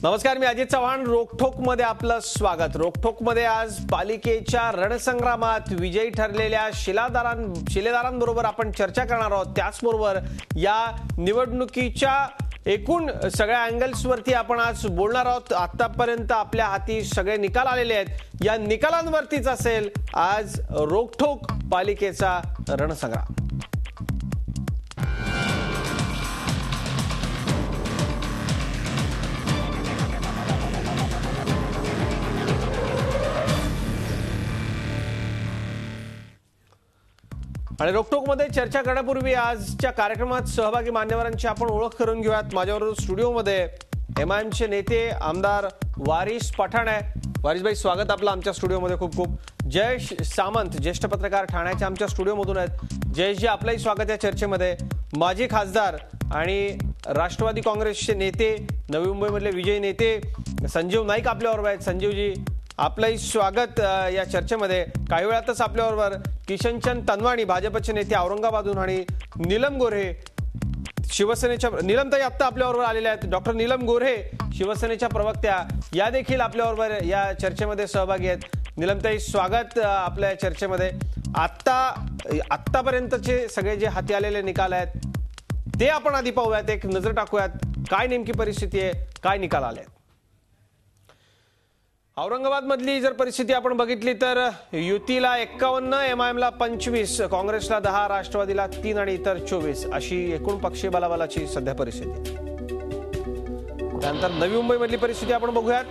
नमस्कार, मी अजित चव्हाण. रोकठोक मध्ये आपलं स्वागत. रोकठोक मध्ये आज पालिकेच्या रणसंग्रामात विजयी ठरलेल्या शिलेदारांबरोबर आपण चर्चा करणार आहोत. त्याचबरोबर या निवडणुकीच्या एकूण सगळ्या अँगल्सवरती आपण आज बोलणार आहोत. आतापर्यंत आपल्या हाती सगळे निकाल आलेले आहेत. या निकालांवरतीच असेल आज रोकठोक पालिकेचा रणसंग्राम. आणि रोकठोकमध्ये चर्चा करण्यापूर्वी आजच्या कार्यक्रमात सहभागी मान्यवरांची आपण ओळख करून घेऊयात. माझ्याबरोबर स्टुडिओमध्ये एमआयएमचे नेते आमदार वारिस पठाण आहे. वारिस भाई, स्वागत आपलं आमच्या स्टुडिओमध्ये. खूप खूप. जयेश सामंत, ज्येष्ठ पत्रकार, ठाण्याच्या आमच्या स्टुडिओमधून आहेत. जयेशजी, आपलंही स्वागत या चर्चेमध्ये. माजी खासदार आणि राष्ट्रवादी काँग्रेसचे नेते, नवी मुंबईमधले विजयी नेते संजीव नाईक आपल्याबरोबर आहेत. संजीवजी, आपलंही स्वागत या चर्चेमध्ये. काही वेळातच आपल्याबरोबर किशनचंद तनवाणी, भाजपचे नेते औरंगाबादहून, आणि नीलम गोऱ्हे, शिवसेनेच्या नीलमताई आत्ता आपल्याबरोबर आलेल्या आहेत. डॉक्टर नीलम गोऱ्हे, शिवसेनेच्या प्रवक्त्या, या देखील आपल्याबरोबर या चर्चेमध्ये सहभागी आहेत. नीलमताई, स्वागत आपल्या चर्चेमध्ये. आत्तापर्यंतचे सगळे जे हाती आलेले निकाल आहेत ते आपण आधी पाहूयात, एक नजर टाकूयात. काय नेमकी परिस्थिती आहे, काय निकाल आले आहेत? औरंगाबाद मधली जर परिस्थिती आपण बघितली तर युतीला 51, एमआयएमला 25, काँग्रेसला 10, राष्ट्रवादीला 3 आणि इतर 24 अशी एकूण पक्षीय बलाबलाची सध्या परिस्थिती. त्यानंतर नवी मुंबई मधली परिस्थिती आपण बघूयात.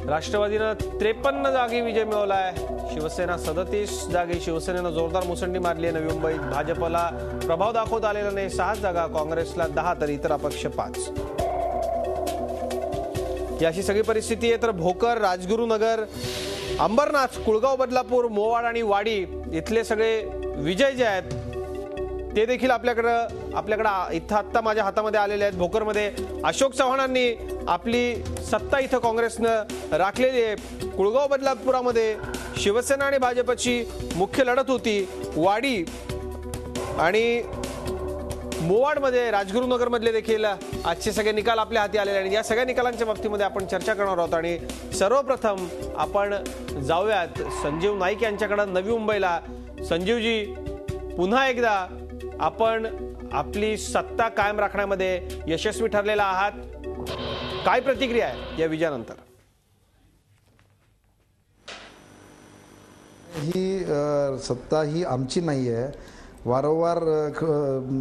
राष्ट्रवादीनं 53 जागी विजय मिळवलाय. शिवसेना 37 जागी. शिवसेनेनं जोरदार मुसंडी मारली आहे नवी मुंबईत. भाजपला प्रभाव दाखवता आलेला नाही, 6 जागा. काँग्रेसला 10 तर इतर अपक्ष 5. याची सगळी परिस्थिती आहे. तर भोकर, राजगुरुनगर, अंबरनाथ, कुळगाव, बदलापूर, मोवाड आणि वाडी इथले सगळे विजय जे आहेत ते देखील आपल्याकडं इथं आत्ता माझ्या हातामध्ये आलेले आहेत. भोकरमध्ये अशोक चव्हाणांनी आपली सत्ता इथं काँग्रेसनं राखलेली आहे. कुळगाव, बदलापुरामध्ये शिवसेना आणि भाजपची मुख्य लढत होती. वाडी आणि मोवाडमध्ये, राजगुरुनगर मधले देखील आजचे सगळे निकाल आपल्या हाती आलेले आहेत. या सगळ्या निकालांच्या बाबतीमध्ये आपण चर्चा करणार आहोत. आणि सर्वप्रथम आपण जाऊयात संजीव नाईक यांच्याकडे, नवी मुंबईला. संजीवजी, पुन्हा एकदा आपण आपली सत्ता कायम राखण्यामध्ये यशस्वी ठरलेला आहात. काय प्रतिक्रिया आहे या विजयानंतर? ही सत्ता ही आमची नाही आहे, वारंवार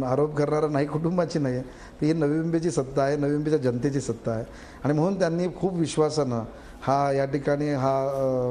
आरोप करणारा नाही कुटुंबाची नाही आहे. ही नवी मुंबईची सत्ता आहे, नवी मुंबईच्या जनतेची सत्ता आहे. आणि म्हणून त्यांनी खूप विश्वासानं या ठिकाणी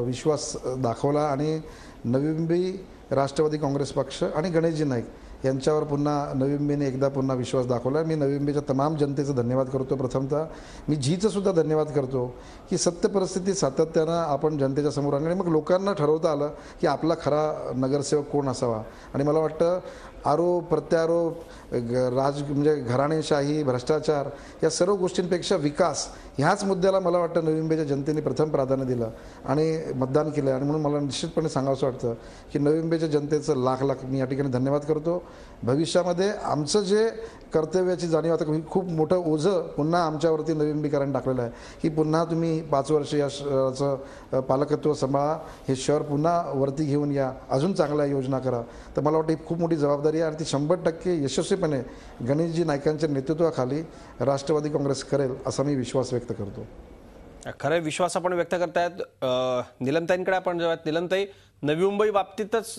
विश्वास दाखवला. आणि नवी मुंबई राष्ट्रवादी काँग्रेस पक्ष आणि गणेशजी नाईक यांच्यावर पुन्हा नवी मुंबईने एकदा पुन्हा विश्वास दाखवला. मी नवी मुंबईच्या तमाम जनतेचा धन्यवाद करतो. प्रथमतः मी जीचं सुद्धा धन्यवाद करतो की सत्य परिस्थिती सातत्यानं आपण जनतेच्या समोर आणली. मग लोकांना ठरवता आलं की आपला खरा नगरसेवक कोण असावा. आणि मला वाटतं आरोप प्रत्यारोप, म्हणजे घराणेशाही, भ्रष्टाचार या सर्व गोष्टींपेक्षा विकास ह्याच मुद्द्याला मला वाटतं नवी मुंबईच्या जनतेने प्रथम प्राधान्य दिलं आणि मतदान केलं. आणि म्हणून मला निश्चितपणे सांगावंसं वाटतं की नवी मुंबईच्या जनतेचं लाख लाख मी या ठिकाणी धन्यवाद करतो. भविष्यामध्ये आमचं जे कर्तव्याची जाणीव, आता खूप मोठं ओझं पुन्हा आमच्यावरती नवी मुंबईकरांनी टाकलेलं आहे की पुन्हा तुम्ही 5 वर्ष या शहराचं पालकत्व सांभाळा, हे शहर पुन्हा वरती घेऊन या, अजून चांगल्या योजना करा. तर मला वाटतं ही खूप मोठी जबाबदारी आहे आणि ती 100% यशस्वीपणे गणेशजी नाईकांच्या नेतृत्वाखाली राष्ट्रवादी काँग्रेस करेल असा मी विश्वास व्यक्त करतो. खरं विश्वास आपण व्यक्त करतायत. नीलमताईंकडे आपण जाऊयात. नीलमताई, नवी मुंबई बाबतीतच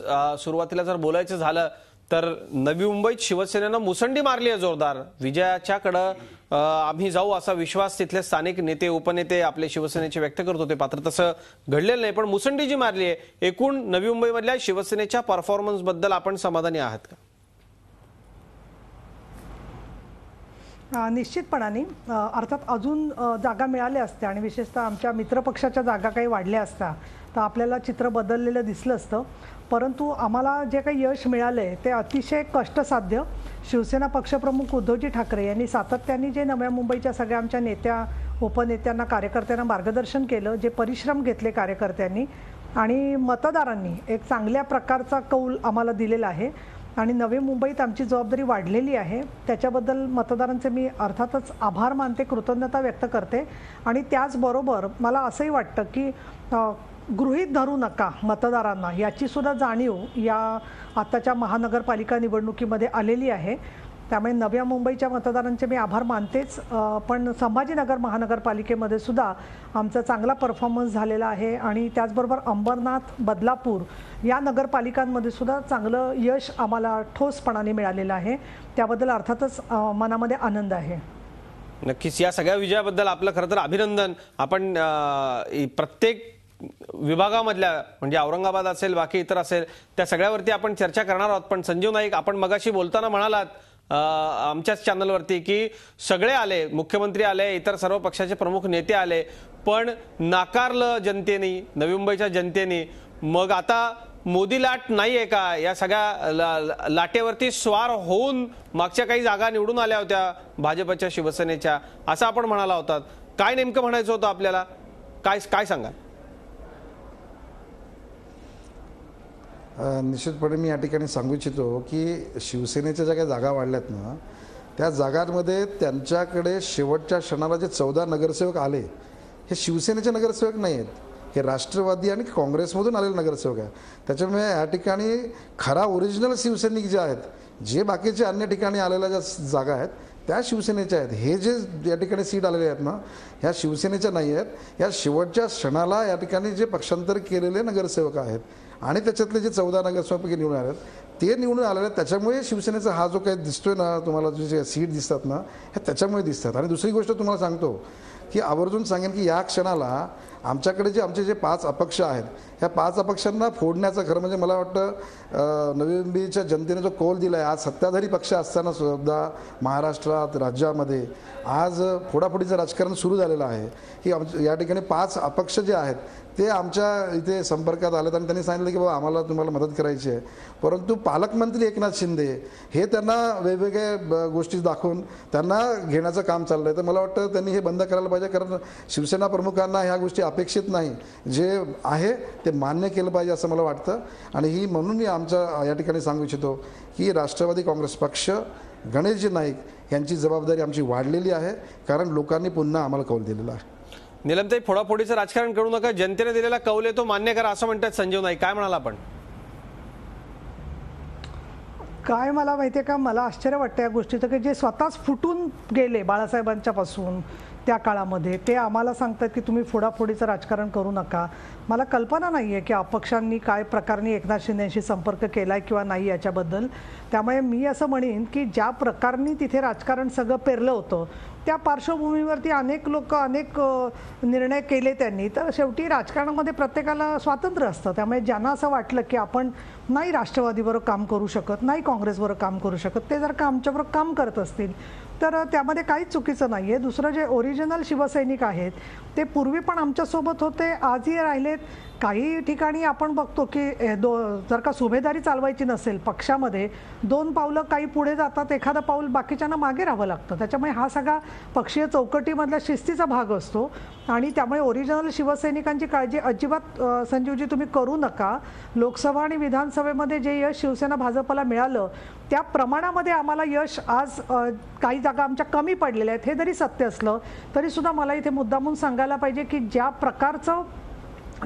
सुरुवातीला जर बोलायचं झालं तर नवी मुंबईत शिवसेनेनं मुसंडी मारली आहे जोरदार. विजयाच्याकडं आम्ही जाऊ असा विश्वास तिथले स्थानिक नेते, उपनेते आपले शिवसेनेचे व्यक्त करत होते. मात्र तसं घडलेलं नाही. पण मुसंडी जी मारली आहे, एकूण नवी मुंबईमधल्या शिवसेनेच्या परफॉर्मन्स बद्दल आपण समाधानी आहात का? निश्चितपणाने. अर्थात अजून जागा मिळाल्या असत्या आणि विशेषतः आमच्या मित्रपक्षाच्या जागा काही वाढल्या असत्या तर आपल्याला चित्र बदललेलं दिसलं असतं. परंतु आम्हाला जे काही यश मिळालं आहे ते अतिशय कष्टसाध्य. शिवसेना पक्षप्रमुख उद्धवजी ठाकरे यांनी सातत्याने जे नव्या मुंबईच्या सगळ्या आमच्या नेत्या, उपनेत्यांना, कार्यकर्त्यांना मार्गदर्शन केलं, जे परिश्रम घेतले कार्यकर्त्यांनी आणि मतदारांनी एक चांगल्या प्रकारचा कौल आम्हाला दिलेला आहे. आणि नवी मुंबईत आमची जबाबदारी वाढलेली आहे. त्याच्याबद्दल मतदारांचे मी अर्थातच आभार मानते, कृतज्ञता व्यक्त करते. आणि त्याचबरोबर मला असंही वाटतं की गृहीत धरू नका मतदारांना, याची सुद्धा जाणीव या आत्ताच्या महानगरपालिका निवडणुकीमध्ये आलेली आहे. त्यामुळे नव्या मुंबईच्या मतदारांचे मी आभार मानतेच, पण संभाजीनगर महानगरपालिकेमध्ये सुद्धा आमचा चांगला परफॉर्मन्स झालेला आहे. आणि त्याचबरोबर अंबरनाथ, बदलापूर या नगरपालिकांमध्ये सुद्धा चांगलं यश आम्हाला ठोसपणाने मिळालेलं आहे. त्याबद्दल अर्थातच मनामध्ये आनंद आहे. नक्कीच या सगळ्या विजयाबद्दल आपलं खरं तर अभिनंदन. आपण प्रत्येक विभागामधल्या म्हणजे औरंगाबाद असेल, बाकी इतर असेल, त्या सगळ्यावरती आपण चर्चा करणार आहोत. पण संजीव नाईक, आपण मगाशी बोलताना म्हणालात आमच्याच चॅनलवरती की सगळे आले, मुख्यमंत्री आले, इतर सर्व पक्षाचे प्रमुख नेते आले, पण नाकारलं जनतेने, नवी मुंबईच्या जनतेने. मग आता मोदी लाट नाहीये का? या सगळ्या लाटेवरती स्वार होऊन मागच्या काही जागा निवडून आल्या होत्या भाजपच्या, शिवसेनेच्या, असं आपण म्हणाला होता. काय नेमकं म्हणायचं होतं आपल्याला? काय सांगा? निश्चितपणे मी या ठिकाणी सांगू इच्छितो की शिवसेनेच्या ज्या काही जागा वाढल्यात ना, त्या जागांमध्ये त्यांच्याकडे शेवटच्या क्षणाला जे 14 नगरसेवक आले, हे शिवसेनेचे नगरसेवक नाही आहेत, हे राष्ट्रवादी आणि काँग्रेसमधून आलेले नगरसेवक आहेत. त्याच्यामुळे या ठिकाणी खरा ओरिजिनल शिवसैनिक जे आहेत, जे बाकीचे अन्य ठिकाणी आलेल्या ज्या जागा आहेत त्या शिवसेनेच्या आहेत. हे जे या ठिकाणी सीट आलेले आहेत ना, ह्या शिवसेनेच्या नाही आहेत, ह्या शेवटच्या क्षणाला या ठिकाणी जे पक्षांतर केलेले नगरसेवक आहेत आणि त्याच्यातले जे 14 नगरसेवक निवडून आले आहेत ते निवडून आलेले आहेत. त्याच्यामुळे शिवसेनेचा हा जो काही दिसतोय ना, तुम्हाला जे सीट दिसतात ना, ह्या त्याच्यामुळे दिसतात. आणि दुसरी गोष्ट तुम्हाला सांगतो की आवर्जून सांगेन की या क्षणाला आमच्याकडे आमचे जे 5 अपक्ष आहेत, ह्या 5 अपक्षांना फोडण्याचं खरं म्हणजे मला वाटतं नवी मुंबईच्या जनतेने जो कौल दिला आहे, आज सत्ताधारी पक्ष असताना सुद्धा महाराष्ट्रात, राज्यामध्ये आज फोडाफोडीचं राजकारण सुरू झालेलं आहे. की या ठिकाणी 5 अपक्ष जे आहेत ते आमच्या इथे संपर्कात आलेत आणि त्यांनी सांगितलं की बाबा आम्हाला तुम्हाला मदत करायची आहे. परंतु पालकमंत्री एकनाथ शिंदे हे त्यांना वेगवेगळ्या गोष्टी दाखवून त्यांना घेण्याचं काम चाललं आहे. तर मला वाटतं त्यांनी हे बंद करायला पाहिजे, कारण शिवसेना प्रमुखांना ह्या गोष्टी अपेक्षित नाही, जे आहे ते मान्य केलं पाहिजे असं मला वाटतं. आणि ही म्हणून मी आमच्या या ठिकाणी सांगू इच्छितो की राष्ट्रवादी काँग्रेस पक्ष, गणेशजी नाईक यांची जबाबदारी आमची वाढलेली आहे, कारण लोकांनी पुन्हा आम्हाला कौल दिलेला आहे. निलमताई, फोडाफोडीचं राजकारण करू नका, जनतेने दिलेला कौल आहे तो मान्य करा असं म्हणतात संजीव नाईक. काय म्हणाला आपण? काय मला माहिती आहे का, मला आश्चर्य वाटतं या गोष्टीचं की जे स्वतःच फुटून गेले बाळासाहेबांच्या पासून त्या काळामध्ये, ते आम्हाला सांगतात की तुम्ही फोडाफोडीचं राजकारण करू नका. मला कल्पना नाही आहे की अपक्षांनी काय प्रकारे एकनाथ शिंदेशी संपर्क केला आहे किंवा नाही याच्याबद्दल. त्यामुळे मी असं म्हणेन की ज्या प्रकारे तिथे राजकारण सगळं पेरलं होतं, त्या पार्श्वभूमीवरती अनेक लोक अनेक निर्णय केले त्यांनी. तर शेवटी राजकारणामध्ये प्रत्येकाला स्वातंत्र्य असतं. त्यामुळे ज्यांना असं वाटलं की आपण नाही राष्ट्रवादीबरोबर काम करू शकत, नाही काँग्रेसबरोबर काम करू शकत, ते जर का आमच्याबरोबर काम करत असतील तर त्यामध्ये काहीच चुकीचं नाही आहे. दुसरं, जे ओरिजिनल शिवसैनिक आहेत ते पूर्वी पण आमच्यासोबत होते, आजही राहिलेत. काही ठिकाणी आपण बघतो की जर का सुभेदारी चालवायची नसेल पक्षामध्ये, 2 पावलं काही पुढे जातात, एखादं पाऊल बाकीच्यांना मागे राहावं लागतं. त्याच्यामुळे हा सगळा पक्षीय चौकटीमधला शिस्तीचा भाग असतो. आणि त्यामुळे ओरिजिनल शिवसैनिकांची काळजी अजिबात संजीवजी तुम्ही करू नका. लोकसभा आणि विधानसभेमध्ये जे यश शिवसेना भाजपला मिळालं त्या प्रमाणामध्ये आम्हाला यश आज काही जागा आमच्या कमी पडलेल्या आहेत. हे जरी सत्य असलं तरी सुद्धा मला इथे मुद्दामून सांगायला पाहिजे की ज्या प्रकारचं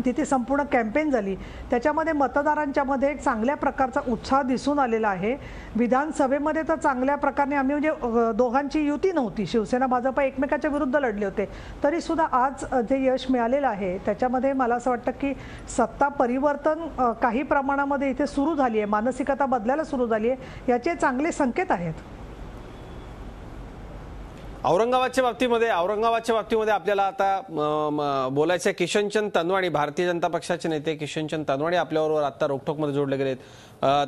तिथे संपूर्ण कॅम्पेन झाली त्याच्यामध्ये मतदारांच्या मध्ये एक चांगल्या प्रकारचा उत्साह दिसून आलेला आहे. विधानसभेमध्ये तर चांगल्या प्रकारे आम्ही म्हणजे दोघांची युती नव्हती, शिवसेना भाजप एकमेकाच्या विरुद्ध लढले होते, तरी सुद्धा आज जे यश मिळालेलं आहे त्याच्यामध्ये मला असं वाटतं की सत्ता परिवर्तन काही प्रमाणामध्ये इथे सुरू झाली आहे, मानसिकता बदलायला सुरू झाली आहे, याचे चांगले संकेत आहेत. औरंगाबादच्या बाबतीमध्ये आपल्याला आता बोलायचं आहे. किशनचंद तनवाणी, भारतीय जनता पक्षाचे नेते किशनचंद तनवाणी आपल्याबरोबर आता रोखोकमध्ये जोडले गेलेत.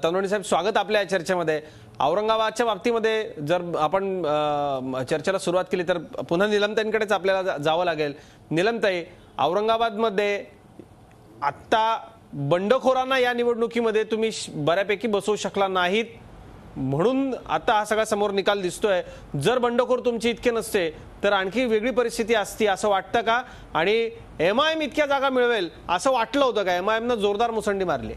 तनवाणी साहेब, स्वागत आपल्या या चर्चेमध्ये. औरंगाबादच्या बाबतीमध्ये जर आपण चर्चेला सुरुवात केली तर पुन्हा निलमताईंकडेच आपल्याला जावं लागेल. निलमताई, औरंगाबादमध्ये आत्ता बंडखोरांना या निवडणुकीमध्ये तुम्ही बऱ्यापैकी बसवू शकला नाहीत, म्हणून आता हा सगळा समोर निकाल दिसतोय. जर बंडखोर तुमची इतके नसते तर आणखी वेगळी परिस्थिती असती असं वाटतं का? आणि एमआयएम इतक्या जागा मिळवेल असं वाटलं होतं का? एमआयएमनं जोरदार मुसंडी मारली.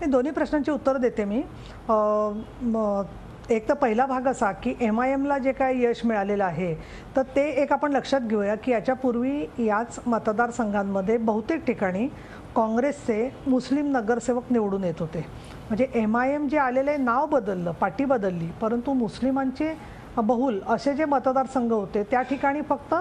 हे दोन्ही प्रश्नांची उत्तरं देते मी. एक तर पहिला भाग असा की MIMला जे काही यश मिळालेलं आहे तर ते एक आपण लक्षात घेऊया की याच्यापूर्वी याच मतदारसंघांमध्ये बहुतेक ठिकाणी काँग्रेसचे मुस्लिम नगरसेवक निवडून येत होते. म्हणजे MIM जे आलेले नाव बदललं, पाटी बदलली, परंतु मुस्लिमांचे बहुल असे जे मतदारसंघ होते त्या ठिकाणी फक्त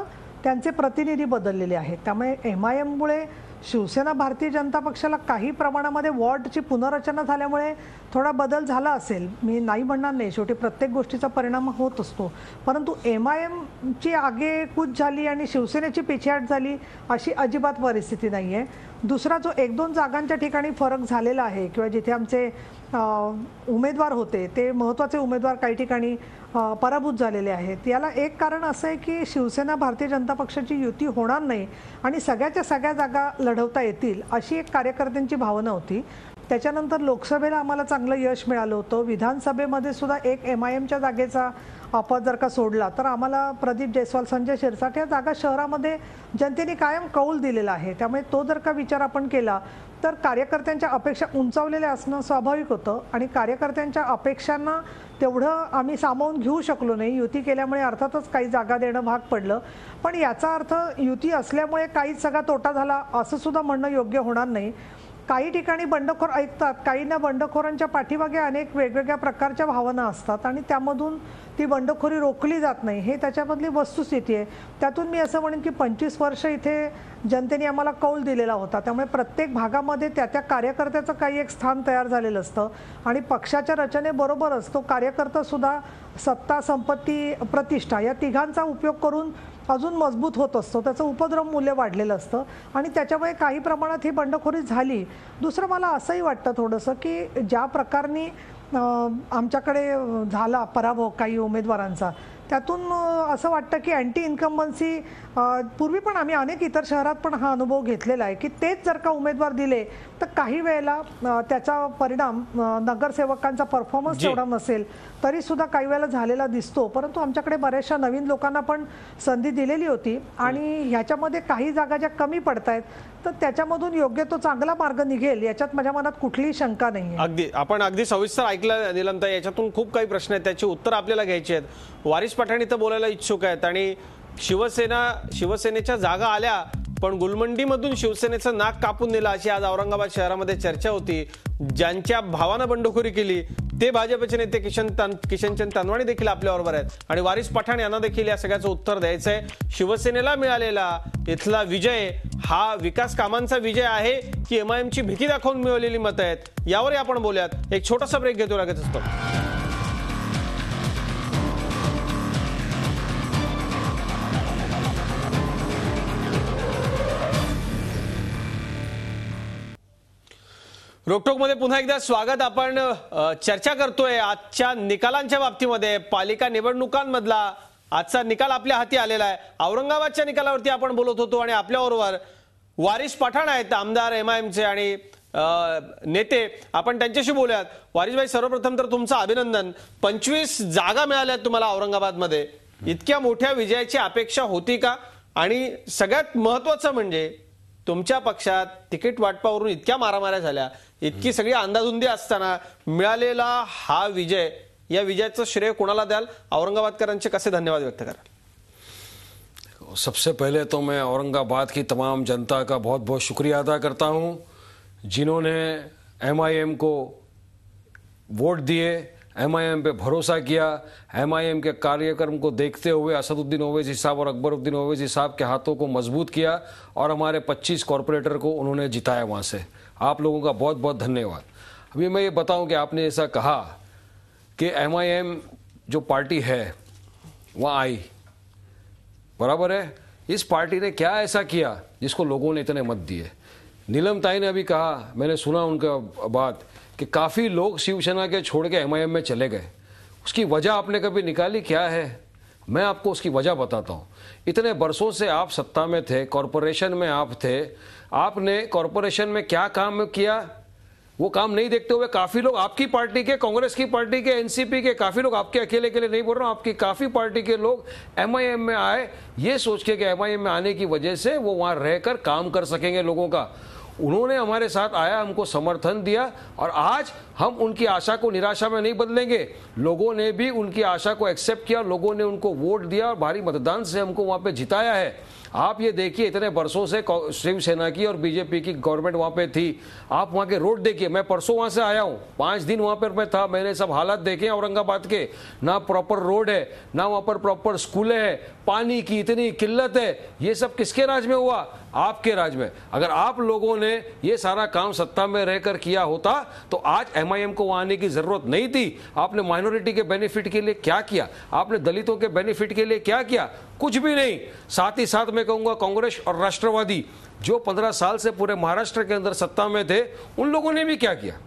त्यांचे प्रतिनिधी बदललेले आहेत. त्यामुळे MIMमुळे शिवसेना भारतीय जनता पक्षाला काही प्रमाणामध्ये वॉर्डची पुनर्रचना झाल्यामुळे थोडा बदल झाला असेल, मी नाही म्हणणार नाही, शेवटी प्रत्येक गोष्टीचा परिणाम होत असतो. परंतु MIMची आगेकूच झाली आणि शिवसेनेची पिछेहाट झाली अशी अजिबात परिस्थिती नाही आहे. दुसरा जो 1-2 जागांच्या ठिकाणी फरक झालेला आहे किंवा जिथे आमचे उमेदवार होते ते महत्त्वाचे उमेदवार काही ठिकाणी पराभूत झालेले आहेत, याला एक कारण असं आहे की शिवसेना भारतीय जनता पक्षाची युती होणार नाही आणि सगळ्याच्या सगळ्या जागा लढवता येतील अशी एक कार्यकर्त्यांची भावना होती. त्याच्यानंतर लोकसभेला आम्हाला चांगलं यश मिळालं होतं. विधानसभेमध्ये सुद्धा एक MIMच्या जागेचा अपवाद जर का सोडला तर आम्हाला प्रदीप जयस्वाल, संजय शिरसाट या जागा शहरामध्ये जनतेने कायम कौल दिलेला आहे. त्यामुळे तो जर का विचार आपण केला तर कार्यकर्त्यांच्या अपेक्षा उंचावलेल्या असणं स्वाभाविक होतं आणि कार्यकर्त्यांच्या अपेक्षांना तेवढं आम्ही सामावून घेऊ शकलो नाही. युती केल्यामुळे अर्थातच काही जागा देणं भाग पडलं, पण याचा अर्थ युती असल्यामुळे काहीच सगळा तोटा झाला असं सुद्धा म्हणणं योग्य होणार नाही. काही ठिकाणी बंडखोर ऐकतात, काहींना बंडखोरांच्या पाठीमागे अनेक वेगवेगळ्या प्रकारच्या भावना असतात आणि त्यामधून ती बंडखोरी रोखली जात नाही, हे त्याच्यामधली वस्तुस्थिती आहे. त्यातून मी असं म्हणेन की 25 वर्ष इथे जनतेने आम्हाला कौल दिलेला होता. त्यामुळे प्रत्येक भागामध्ये त्या त्या कार्यकर्त्याचं काही एक स्थान तयार झालेलं असतं आणि पक्षाच्या रचनेबरोबरच तो कार्यकर्ता सुद्धा सत्ता, संपत्ती, प्रतिष्ठा या तिघांचा उपयोग करून अजून मजबूत होत असतो. त्याचं उपद्रव मूल्य वाढलेलं असतं आणि त्याच्यामुळे काही प्रमाणात ही बंडखोरी झाली. दुसरं मला असंही वाटतं थोडंसं की ज्या प्रकारने आमच्याकडे झाला पराभव काही उमेदवारांचा, त्यातून असं वाटतं की अँटी इन्कम्बन्सी पूर्वी पण आम्ही अनेक इतर शहरात पण हा अनुभव घेतलेला आहे की तेच जर का उमेदवार दिले तर काही वेळेला त्याचा परिणाम नगरसेवकांचा परफॉर्मन्स तेवढा नसेल तरी सुद्धा काही वेळेला झालेला दिसतो. परंतु आमच्याकडे बऱ्याचशा नवीन लोकांना पण संधी दिलेली होती आणि ह्याच्यामध्ये काही जागा ज्या कमी पडतायत तर त्याच्यामधून योग्य तो चांगला मार्ग निघेल याच्यात माझ्या मनात कुठलीही शंका नाही. अगदी आपण अगदी सविस्तर ऐकलं निलमताई. याच्यातून खूप काही प्रश्न आहेत, त्याची उत्तर आपल्याला घ्यायची आहेत. वारिस पठाण इथं बोलायला इच्छुक आहेत आणि शिवसेनेच्या जागा आल्या पण गुलमंडीमधून शिवसेनेचं नाक कापून नेलं अशी आज औरंगाबाद शहरामध्ये चर्चा होती. ज्यांच्या भावानं बंडखोरी केली ते भाजपचे नेते किशनचंद तनवाणी देखील आपल्याबरोबर आहेत आणि वारिस पठाण यांना देखील या सगळ्याचं उत्तर द्यायचंय. शिवसेनेला मिळालेला इथला विजय हा विकास कामांचा विजय आहे की MIMची भीती दाखवून मिळवलेली मतं आहेत, यावरही आपण बोलूयात. एक छोटासा ब्रेक घेतो, लागत असतो. रोकटोकमध्ये पुन्हा एकदा स्वागत. आपण चर्चा करतोय आजच्या निकालांच्या बाबतीमध्ये. पालिका निवडणुकांमधला आजचा निकाल आपल्या हाती आलेला आहे. औरंगाबादच्या निकालावरती आपण बोलत होतो आणि आपल्याबरोबर वारिस पठाण आहेत, आमदार MIMचे आणि नेते. आपण त्यांच्याशी बोलूयात. वारिसभाई, सर्वप्रथम तर तुमचं अभिनंदन. 25 जागा मिळाल्यात तुम्हाला औरंगाबादमध्ये. इतक्या मोठ्या विजयाची अपेक्षा होती का? आणि सगळ्यात महत्वाचं म्हणजे तुमच्या पक्षात तिकीट वाटपावरून इतक्या मारामाऱ्या झाल्या, इतकी सगळी अंदाधुंदी असताना मिळालेला हा विजय, या विजयाचं श्रेय कोणाला द्याल? औरंगाबादकरांचे कसे धन्यवाद व्यक्त कराल? सबसे पहले तो मैं औरंगाबाद की तमाम जनता का बहुत बहुत शुक्रिया अदा करता हूं, जिन्होंने MIM को वोट दिए, MIM पे भरोसा किया, MIM के कार्यक्रम को देखते हुए असदुद्दीन ओवैसी साहब और अकबरुद्दीन ओवैसी साहब के हाथों को मजबूत किया और हमारे 25 कॉरपोरेटर को उन्होंने जिताया वहाँ से. आप लोगों का बहुत बहुत धन्यवाद. अभी मैं ये बताऊं कि आपने ऐसा कहा कि MIM जो पार्टी है वहाँ आई, बराबर है. इस पार्टी ने क्या ऐसा किया जिसको लोगों ने इतने मत दिए? नीलमताई ने अभी कहा, मैंने सुना उनका बात कि काफ़ी लोग शिवसेना के छोड़ के MIM में चले गए. उसकी वजह आपने कभी निकाली? क्या है? मैं आपको उसकी वजह बताता हूँ. इतने बरसों से आप सत्ता में थे, कॉरपोरेशन में आप थे, आपने कॉरपोरेशन में क्या काम किया? वो काम नहीं देखते हुए काफ़ी लोग आपकी पार्टी के, कांग्रेस की पार्टी के, NCP के काफ़ी लोग, आपके अकेले के लिए नहीं बोल रहा हूँ, आपकी काफ़ी पार्टी के लोग MIM में आए ये सोच के कि MIM में आने की वजह से वो वहाँ रहकर काम कर सकेंगे लोगों का. उन्होंने हमारे साथ आया, हमको समर्थन दिया और आज हम उनकी आशा को निराशा में नहीं बदलेंगे। लोगों ने भी उनकी आशा को एक्सेप्ट किया, लोगों ने उनको वोट दिया और भारी मतदान से हमको वहां पे जिताया है। आप ये देखिए, इतने वर्षों से शिवसेना की और बीजेपी की गवर्नमेंट वहां पे थी। आप वहां के रोड देखिए, मैं परसों वहां से आया हूं, 5 दिन वहां पर मैं था, मैंने सब हालात देखे औरंगाबाद के। ना प्रॉपर रोड है, ना वहां पर प्रॉपर स्कूल है, पानी की इतनी किल्लत है। ये सब किसके राज में हुआ? आपके राज में। अगर आप लोगों ने ये सारा काम सत्ता में रहकर किया होता तो आज एमआईएम को वहां आने की जरूरत नहीं थी। आपने माइनॉरिटी के बेनिफिट के लिए क्या किया? आपने दलितों के बेनिफिट के लिए क्या किया? कुछ भी नहीं। साथ ही साथ मैं कहूंगा कांग्रेस और राष्ट्रवादी जो 15 साल से पूरे महाराष्ट्र के अंदर सत्ता में थे, उन लोगों ने भी क्या किया?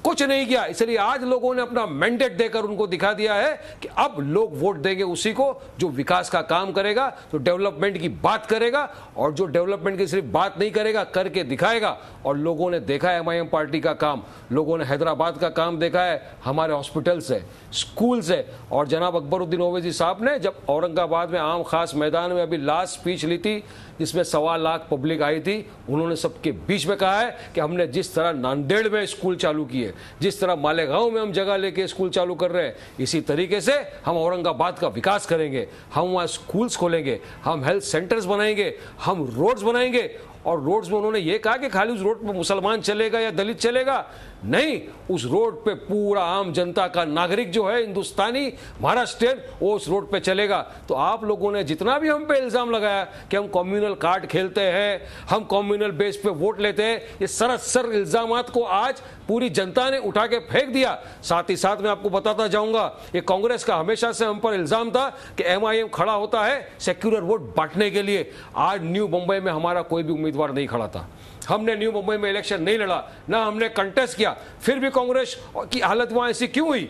कुछ नहीं किया। इसलिए आज लोगों ने अपना मैंडेट देकर उनको दिखा दिया है कि अब लोग वोट देंगे उसी को जो विकास का काम करेगा, जो डेवलपमेंट की बात करेगा और जो डेवलपमेंट की सिर्फ बात नहीं करेगा, करके दिखाएगा। और लोगों ने देखा है एमआईएम पार्टी का काम, लोगों ने हैदराबाद का काम देखा है, हमारे हॉस्पिटल से, स्कूल से। और जनाब अकबरुद्दीन ओवैसी साहब ने जब औरंगाबाद में आम खास मैदान में अभी लास्ट स्पीच ली थी जिसमें 1.25 लाख पब्लिक आई थी, उन्होंने सबके बीच में कहा है कि हमने जिस तरह नांदेड़ में स्कूल चालू किए, जिस तरह मालेगांव में हम जगह लेके स्कूल चालू कर रहे हैं, इसी तरीके से हम औरंगाबाद का विकास करेंगे। हम वहाँ स्कूल्स खोलेंगे, हम हेल्थ सेंटर्स बनाएंगे, हम रोड्स बनाएंगे। और रोड्स में उन्होंने ये कहा कि खाली उस रोड पे मुसलमान चलेगा या दलित चलेगा, नहीं, उस रोड पे पूरा आम जनता का नागरिक जो है हिंदुस्तानी महाराष्ट्रियन वो उस रोड पे चलेगा। तो आप लोगों ने जितना भी हम पे इल्जाम लगाया कि हम कम्युनल कार्ड खेलते हैं, हम कम्युनल बेस पे वोट लेते हैं, ये सरासर इल्जामात को आज पूरी जनता ने उठा के फेंक दिया। साथ ही साथ मैं आपको बताता जाऊंगा, ये कांग्रेस का हमेशा से हम पर इल्जाम था कि एमआईएम खड़ा होता है सेक्युलर वोट बांटने के लिए। आज न्यू मुंबई में हमारा कोई भी उम्मीदवार नहीं खड़ा था, हमने न्यू मुंबई में इलेक्शन नहीं लड़ा, ना हमने कंटेस्ट किया, फिर भी कांग्रेस की हालत वहां ऐसी क्यों हुई?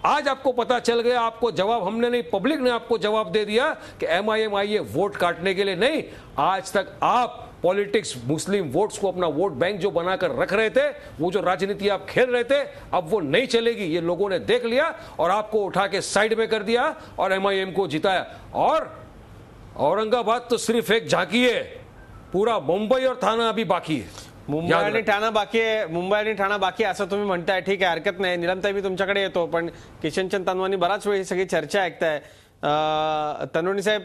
आज आपको पता चल गया, आपको जवाब हमने नहीं, पब्लिक ने आपको जवाब दे दिया कि एमआईएम आई है वोट काटने के लिए नहीं। आज तक आप पॉलिटिक्स, मुस्लिम वोट्स को अपना वोट बैंक जो बनाकर रख रहे थे, वो जो राजनीति आप खेल रहे थे, अब वो नहीं चलेगी। ये लोगों ने देख लिया और आपको उठा के साइड में कर दिया और एमआईएम को जिताया। और औरंगाबाद तो सिर्फ एक झांकी है, पूरा मुंबई और ठाणा अभी बाकी है। मुंबई आणि ठाणा बाकी आहे, मुंबई आणि ठाणा बाकी आहे असं तुम्ही म्हणताय, ठीक आहे, हरकत नाही। निलमताई मी तुमच्याकडे येतो, पण किशनचंद तनवानी बराच वेळ ही सगळी चर्चा ऐकताय। तनवानी साहेब,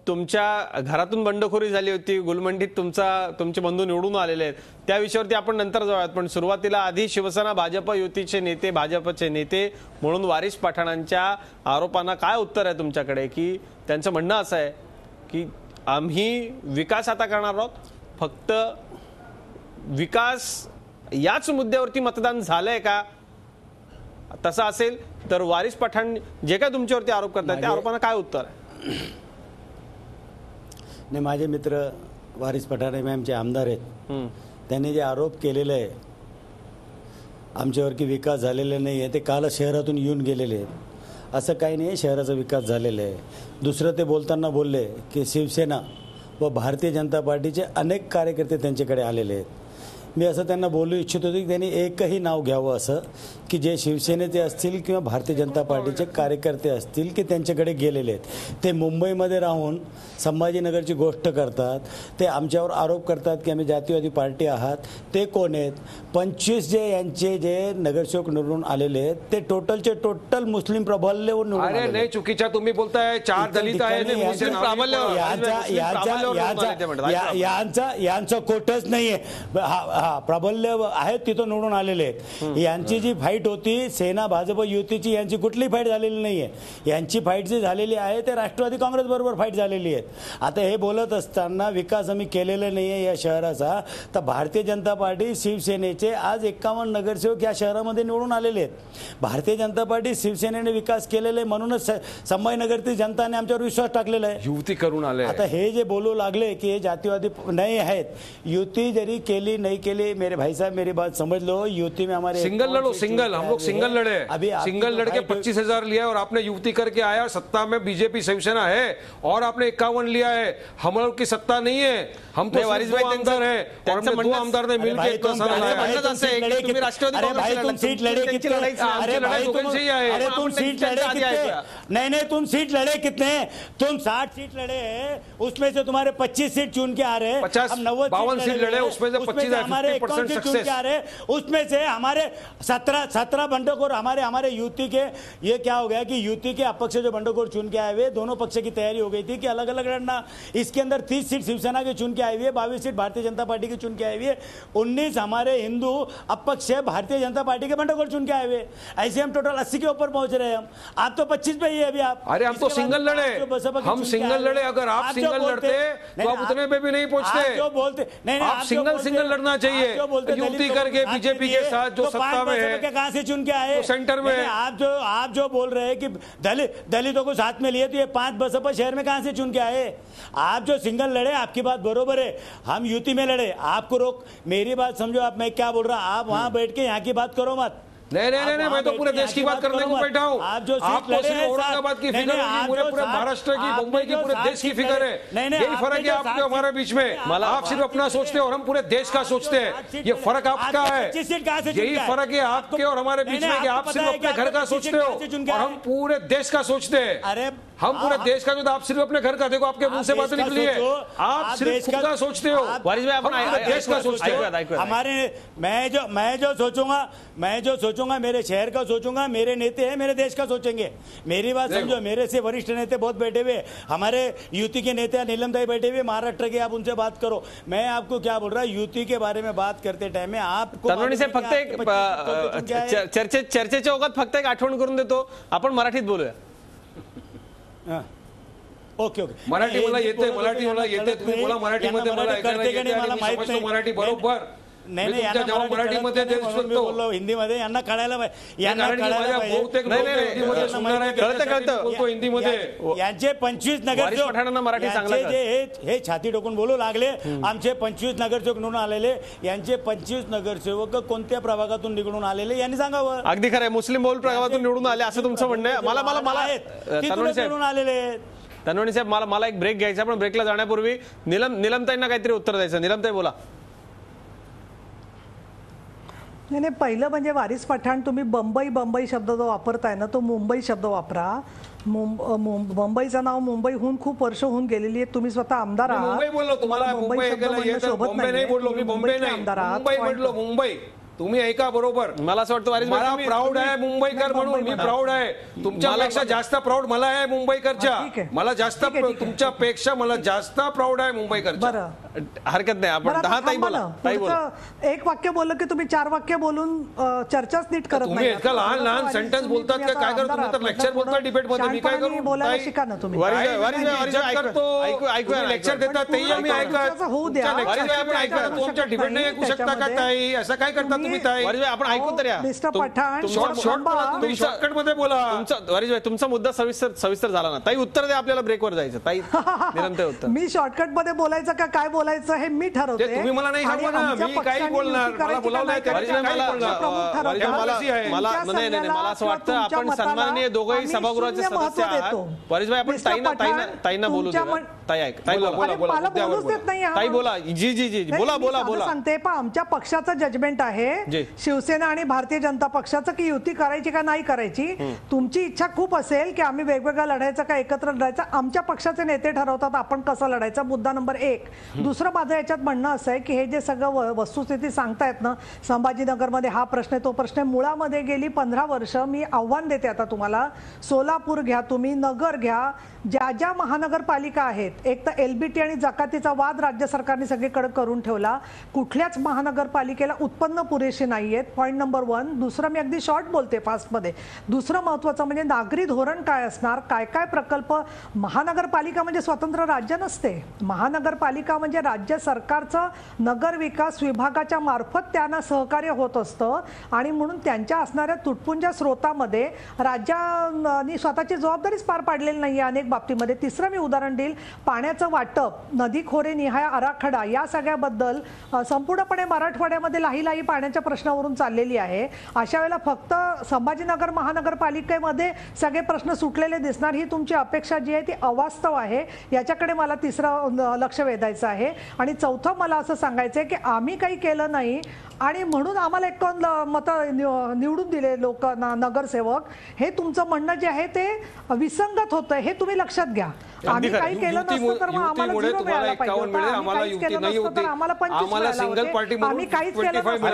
तुमच्या घरातून बंडखोरी झाली होती, गुलमंडीत तुमचे बंधू निवडून आलेले आहेत, त्या विषयावरती आपण नंतर जाऊयात। पण सुरुवातीला आधी शिवसेना भाजप युतीचे नेते, भाजपचे नेते म्हणून वारिस पठाणांच्या आरोपांना काय उत्तर आहे तुमच्याकडे? की त्यांचं म्हणणं असं आहे की आम्ही विकास आता करणार आहोत, फक्त विकास याच मुद्द्यावरती मतदान झालंय का? तसं असेल तर वारिस पठाण जे काय तुमच्यावरती आरोप करतात त्या आरोपांना काय उत्तर आहे? नाही, माझे मित्र वारिस पठाण आमचे आमदार आहेत, त्यांनी जे आरोप केलेले आहे आमच्यावर की विकास झालेला नाही आहे, ते काल शहरातून येऊन गेलेले आहेत। असं काही नाही, शहराचा विकास झालेला आहे। दुसरं ते बोलताना बोलले की शिवसेना व भारतीय जनता पार्टीचे अनेक कार्यकर्ते त्यांच्याकडे आलेले आहेत। मी असं त्यांना बोलू इच्छित होतो की त्यांनी एकही नाव घ्यावं असं की जे शिवसेनेचे असतील किंवा भारतीय जनता पार्टीचे कार्यकर्ते असतील की त्यांच्याकडे गेलेले आहेत। ते मुंबईमध्ये राहून संभाजीनगरची गोष्ट करतात, ते आमच्यावर आरोप करतात की आम्ही जातीवादी पार्टी आहात। ते कोण आहेत? 25 जे यांचे जे नगरसेवक निवडून आलेले आहेत ते टोटलचे टोटल मुस्लिम प्राबल्यवर निवडून अरे आलेले नाही, चुकीच्या तुम्ही बोलताय, 4 दलित आहेत, मुस्लिम प्राबल्य यांचा कोटच नाहीये, प्राबल्य आहेत तिथं निवडून आलेले आहेत। यांची जी फाईट होती सेना भाजप युतीची, यांची कुठली फाईट झालेली नाहीये। यांची फाईट जी झालेली आहे ते राष्ट्रवादी काँग्रेस बरोबर फाईट झालेली आहे। आता हे बोलत असताना विकास आम्ही केलेला नाहीये या शहराचा, तर भारतीय जनता पार्टी शिवसेनेचे आज 51 नगरसेवक या शहरामध्ये निवडून आलेले आहेत। भारतीय जनता पार्टी शिवसेनेने विकास केलेला आहे, म्हणूनच संभाजीनगरची जनताने आमच्यावर विश्वास टाकलेला आहे। युती करून आले, आता हे जे बोलू लागले की हे जातीवादी नाही आहेत, युती जरी केली नाही केली के लिए मेरे भाई साहब मेरी बात समझ लो, युति में हमारे सिंगल लड़ो, सिंगल, हम लोग सिंगल लड़े, अभी सिंगल लड़के 25,000 लिया और आपने युति करके आया, सत्ता में बीजेपी शिवसेना है और आपने 51 लिया है। हम लोग की सत्ता नहीं है, हम तो वारिस भाई आमदार है और हमने 2 आमदार ने मिलकर इतना सारा लाया। तुम्ही राष्ट्रवादी अरे भाई तुम सीट लड़े कितने? अरे भाई तुम सीट लड़े कितने? नहीं तुम सीट लड़े कितने? तुम 60 सीट लड़े हैं, उसमें से तुम्हारे 25 सीट चुन के आ रहे हैं, 52 सीट लड़े, उसमें से 25 हमारे 51 सीट चुन के आ रहे हैं, उसमें से हमारे 17 बंडखोर हमारे युति के। ये क्या हो गया कि युति के अपक्ष जो बंडखोर चुन के आए हुए, दोनों पक्ष की तैयारी हो गई थी कि अलग अलग लड़ना। इसके अंदर 30 सीट शिवसेना के चुन के आई हुई है, 22 सीट भारतीय जनता पार्टी की चुन के आई हुई है, 19 हमारे हिंदू अपक्ष है, भारतीय जनता पार्टी के बंडखोर चुन के आए हुए। ऐसे हम टोटल 80 के ऊपर पहुंच रहे हैं। हम आप तो 25 पे ही है अभी आप। अरे हम तो सिंगल लड़े, हम सिंगल लड़े। अगर आप सिंगल लड़ते तो आप उतने पे भी नहीं पहुंचते। जो बोलते नहीं, आप सिंगल लड़ना चाहिए, युति करके बीजेपी के साथ जो सत्ता में है। कहां से चुन के आए? सेंटर में। आप जो बोल रहे हैं कि दलितों को साथ में लिए, तो ये 5 बसपा शहर में कहां से चुन के आए? आप जो सिंगल लड़े, आपकी बात बरोबर है, हम युति में लड़े। आपको रोक, मेरी बात समझो आप, मैं क्या बोल रहा, आप वहां बैठ के यहाँ की बात करो मत। नहीं, मैं तो पूरे देश की बात करने को बैठा हूँ। आप तो सिर्फ औरंगाबाद की फिक्र है, पूरे महाराष्ट्र की, मुंबई की, पूरे देश की फिक्र है। यही फर्क है आपके हमारे बीच में। आप सिर्फ अपना सोचते हैं और हम पूरे देश का सोचते हैं। ये फर्क आपका है, यही फर्क है आपके और हमारे बीच में कि आप सिर्फ अपने घर का सोचते हो और हम पूरे देश का सोचते हैं। अरे हम पूरे देश का, जो आप सिर्फ अपने घर का, देखो आपके मुंह से बात निकली है, आप सिर्फ खुद का सोचते हो, वारिस भाई पूरे देश का सोचते हो। हमारे मैं जो सोचूंगा मेरे शहर का सोचूंगा, मेरे नेता है मेरे देश का सोचेंगे। मेरी बात समझो, मेरे से वरिष्ठ नेता बहुत बैठे हुए, हमारे युति के नेता नीलम दाई बैठे हुए महाराष्ट्र के, आप उनसे बात करो। मैं आपको क्या बोल रहा, युति के बारे में बात करते टाइम में आपको तन्वणी साहेब फक्त एक चर्चेच्या ओघात फक्त एक आठवण करून देतो, आपण मराठीत बोलूया। ओके मराठी मला येते, तुम्ही बोला मराठीमध्ये, मला ऐकायला येते आणि मी समजतो मराठी बरोबर। नाही मराठीमध्ये बोललो, हिंदीमध्ये यांना कळायला यांचे 25 नगरसेवक हे छाती टोकून बोलू लागले। आमचे 25 नगरसेवक निवडून आलेले, यांचे 25 नगरसेवक कोणत्या प्रभागातून निवडून आलेले यांनी सांगावं। अगदी खरं आहे, मुस्लिम बहुल प्रभागातून निवडून आले असं तुमचं म्हणणं आहे। निवडून आलेले तन्वणी साहेब, मला एक ब्रेक घ्यायचा, पण ब्रेकला जाण्यापूर्वी निलमताईंना काहीतरी उत्तर द्यायचं। निलमताई बोला। नाही, पहिलं म्हणजे वारिस पठाण, तुम्ही बंबई शब्द जो वापरताय ना, तो मुंबई शब्द वापरा। मुंबईचं नाव मुंबईहून खूप वर्ष होऊन गेलेली आहे। तुम्ही स्वतः आमदार आहात। मुंबई बोललो, तुम्हाला मुंबई ऐकायला येतं, मुंबई नाही बोललो मी, मुंबई नाही, मुंबई म्हटलो, मुंबई। तुम्ही ऐका बरोबर, मला असं वाटतं वारिस भाई, मला प्राऊड आहे मुंबईकर म्हणून, मी प्राऊड आहे। तुमच्यापेक्षा जास्त प्राऊड मला आहे मुंबईकरच्या, मला जास्त, तुमच्यापेक्षा मला जास्त प्राऊड आहे मुंबईकरच्या। बरं, हरकत नाही, आपण 10 ताई बोला। एक वाक्य बोललं की तुम्ही 4 वाक्य बोलून चर्चाच नीट करत नाही। तुम्ही इतका लहान सेंटेन्स बोलतात का? काय करतो तुम्ही? तर लेक्चर बोलता डिबेट मध्ये, मी काय करू? बोलायला शिका ना तुम्ही। लेक्चर देतात तेही आम्ही ऐकत, होऊ द्या। आपण ऐकत, तुमच्या डिबेट नाही ऐकू शकता का ताई? असं काय करता तुम्ही ताई? वारिस भाई, आपण ऐकून तर या। मिस्टर पठाण, तुम्ही शॉर्टकट मध्ये बोला। वारिस भाई, तुमचा मुद्दा सविस्तर झाला ना? ताई उत्तर द्या, आपल्याला ब्रेकवर जायचं। ताई निरंतर उत्तर। मी शॉर्टकट मध्ये बोलायचं का काय बोलायचं हे मी ठरवते। तुम्ही मला नाही सांगू ना, मी काही बोलणार, मला बोलावलं नाही, मला असं वाटतं आपण सन्माननीय दोघंही सभागृहाचे सदस्य आहात। वारिस भाई, आपण ताईंना बोलू द्या। ताई बोला। जी बोला। सांगते, पण आमच्या पक्षाचं जजमेंट आहे, शिवसेना आणि भारतीय जनता पक्षाचं, की युती करायची का नाही करायची। तुमची इच्छा खूप असेल की आम्ही वेगवेगळं लढायचं का एकत्र लढायचं, आमच्या पक्षाचे नेते ठरवतात आपण कसं लढायचं। मुद्दा नंबर 1। दुसरं माझं याच्यात म्हणणं असं आहे की हे जे सगळं वस्तुस्थिती सांगतायत ना, संभाजीनगरमध्ये हा प्रश्न आहे, तो प्रश्न आहे, मुळामध्ये गेली 15 वर्ष मी आव्हान देते आता तुम्हाला, सोलापूर घ्या तुम्ही, नगर घ्या, ज्या महानगरपालिका आहेत, एक तर LBT आणि जकातीचा वाद राज्य सरकारने सगळीकडे करून ठेवला। कुठल्याच महानगरपालिकेला उत्पन्न पुरेशी नाही आहेत, पॉईंट नंबर 1. दुसरं, मी अगदी शॉर्ट बोलते फास्टमध्ये. दुसरं महत्त्वाचं म्हणजे नागरी धोरण काय असणार, काय काय प्रकल्प. महानगरपालिका म्हणजे स्वतंत्र राज्य नसते. महानगरपालिका म्हणजे राज्य सरकारचं नगर विकास विभागाच्या मार्फत त्यांना सहकार्य होत असतं आणि म्हणून त्यांच्या असणाऱ्या तुटपुंज्या स्रोतामध्ये राज्यांनी स्वतःची जबाबदारीच पार पाडलेली नाही आहे अनेक बाबतीमध्ये. तिसरं मी उदाहरण देईल, पाण्याचं वाटप, नदी खोरे निहाय आराखडा, या सगळ्याबद्दल संपूर्णपणे मराठवाड्यामध्ये लाही पाण्याच्या प्रश्नावरून चाललेली आहे. अशा वेळेला फक्त संभाजीनगर महानगरपालिकेमध्ये सगळे प्रश्न सुटलेले दिसणार, ही तुमची अपेक्षा जी आहे ती अवास्तव आहे. याच्याकडे मला तिसरं लक्ष वेधायचं आहे. आणि चौथं मला असं सांगायचं आहे की आम्ही काही केलं नाही आणि म्हणून आम्हाला 51 मतं निवडून दिले लोक, नगरसेवक, हे तुमचं म्हणणं जे आहे ते विसंगत होतं, हे तुम्ही लक्षात घ्या. आम्ही काही केलं नसतं तर मग आम्हाला 0 मिळाला पाहिजे होता. आम्ही काहीच केलं नसतं तर आम्हाला 25 मिळाले होते. आम्ही काहीच केलं नसतं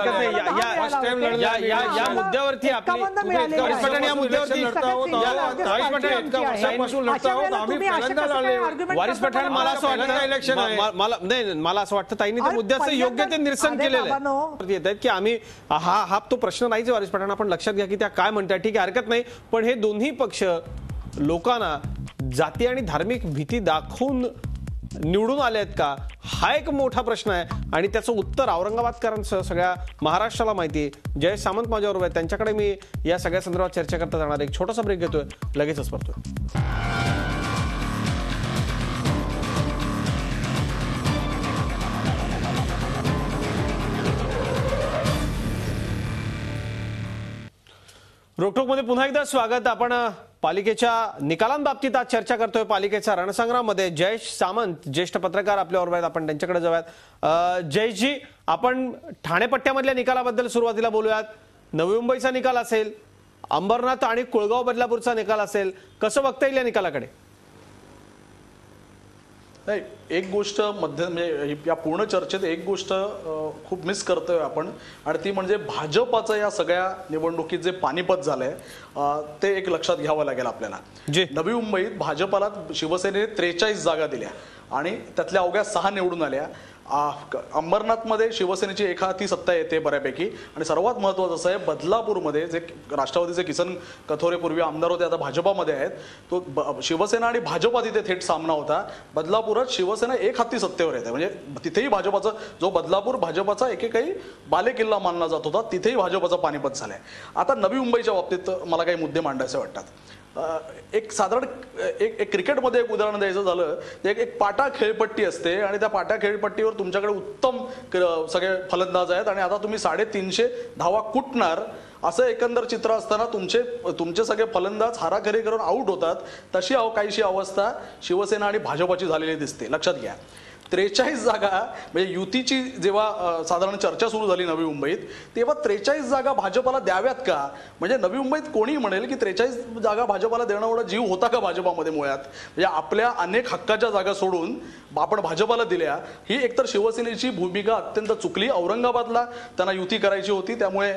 तर या मुद्द्यावरती वारिस पठाण, मला असं वाटतं ताईंनी त्या मुद्द्याचं योग्य ते निरसन केलेलं आहे. येत आहेत की आम्ही हा तो प्रश्न नाहीच वारिस पठाण, आपण लक्षात घ्या की त्या काय म्हणतात. ठीक आहे, हरकत नाही, पण हे दोन्ही पक्ष लोकांना जाती आणि धार्मिक भीती दाखवून निवडून आले आहेत का, हा एक मोठा प्रश्न आहे. आणि त्याचं उत्तर औरंगाबादकरांसह सगळ्या महाराष्ट्राला माहिती आहे. जयेश सामंत माझ्याबरोबर आहेत, त्यांच्याकडे मी या सगळ्या संदर्भात चर्चा करता जाणार. एक छोटासा ब्रेक घेतोय, लगेचच परतोय. रोकटोकमध्ये पुन्हा एकदा स्वागत. आपण पालिकेच्या निकालांबाबतीत आज चर्चा करतोय. पालिकेच्या रणसंग्राममध्ये जयेश सामंत, ज्येष्ठ पत्रकार, आपल्याबरोबर आहेत. आपण त्यांच्याकडे जाऊयात. जयेशजी, आपण ठाणे पट्ट्यामधल्या निकालाबद्दल सुरुवातीला बोलूयात. नवी मुंबईचा निकाल असेल, अंबरनाथ आणि कुळगाव बदलापूरचा निकाल असेल, कसं बघता येईल या निकालाकडे? नाही, एक गोष्ट म्हणजे या पूर्ण चर्चेत एक गोष्ट खूप मिस करतोय आपण, आणि ती म्हणजे भाजपाचं या सगळ्या निवडणुकीत जे पानिपत झालंय ते एक लक्षात घ्यावं लागेल आपल्याला. नवी मुंबईत भाजपाला शिवसेनेने 43 जागा दिल्या आणि त्यातल्या अवघ्या 6 निवडून आल्या. अंबरनाथमध्ये शिवसेनेची एकाहाती सत्ता येते बऱ्यापैकी. आणि सर्वात महत्त्वाचं असं आहे, बदलापूरमध्ये जे राष्ट्रवादीचे किसन कथोरे पूर्वी आमदार होते, आता भाजपामध्ये आहेत, तो शिवसेना आणि भाजपा तिथे थेट सामना होता. बदलापूरात शिवसेना एकहाती सत्तेवर येते, म्हणजे तिथेही भाजपाचा जो बदलापूर भाजपाचा एकेकाळी बालेकिल्ला मानला जात होता, तिथेही भाजपाचा पानिपत झालाय. आता नवी मुंबईच्या बाबतीत मला काही मुद्दे मांडायचे वाटतात. एक साधारण एक क्रिकेटमध्ये एक उदाहरण द्यायचं झालं तर एक पाटा खेळपट्टी असते आणि त्या पाटा खेळपट्टीवर तुमच्याकडे उत्तम सगळे फलंदाज आहेत आणि आता तुम्ही 350 धावा कुटणार असं एकंदर चित्र असताना तुमचे सगळे फलंदाज हाराखरी करून आऊट होतात. तशी काहीशी अवस्था शिवसेना आणि भाजपाची झालेली दिसते. लक्षात घ्या, 43 जागा म्हणजे युतीची जेव्हा साधारण चर्चा सुरू झाली नवी मुंबईत, तेव्हा 43 जागा भाजपाला द्याव्यात का? म्हणजे नवी मुंबईत कोणी म्हणेल की 43 जागा भाजपाला देणं एवढा जीव होता का भाजपामध्ये मुळात? म्हणजे आपल्या अनेक हक्काच्या जागा सोडून आपण भाजपाला दिल्या, ही एकतर शिवसेनेची भूमिका अत्यंत चुकली. औरंगाबादला त्यांना युती करायची होती, त्यामुळे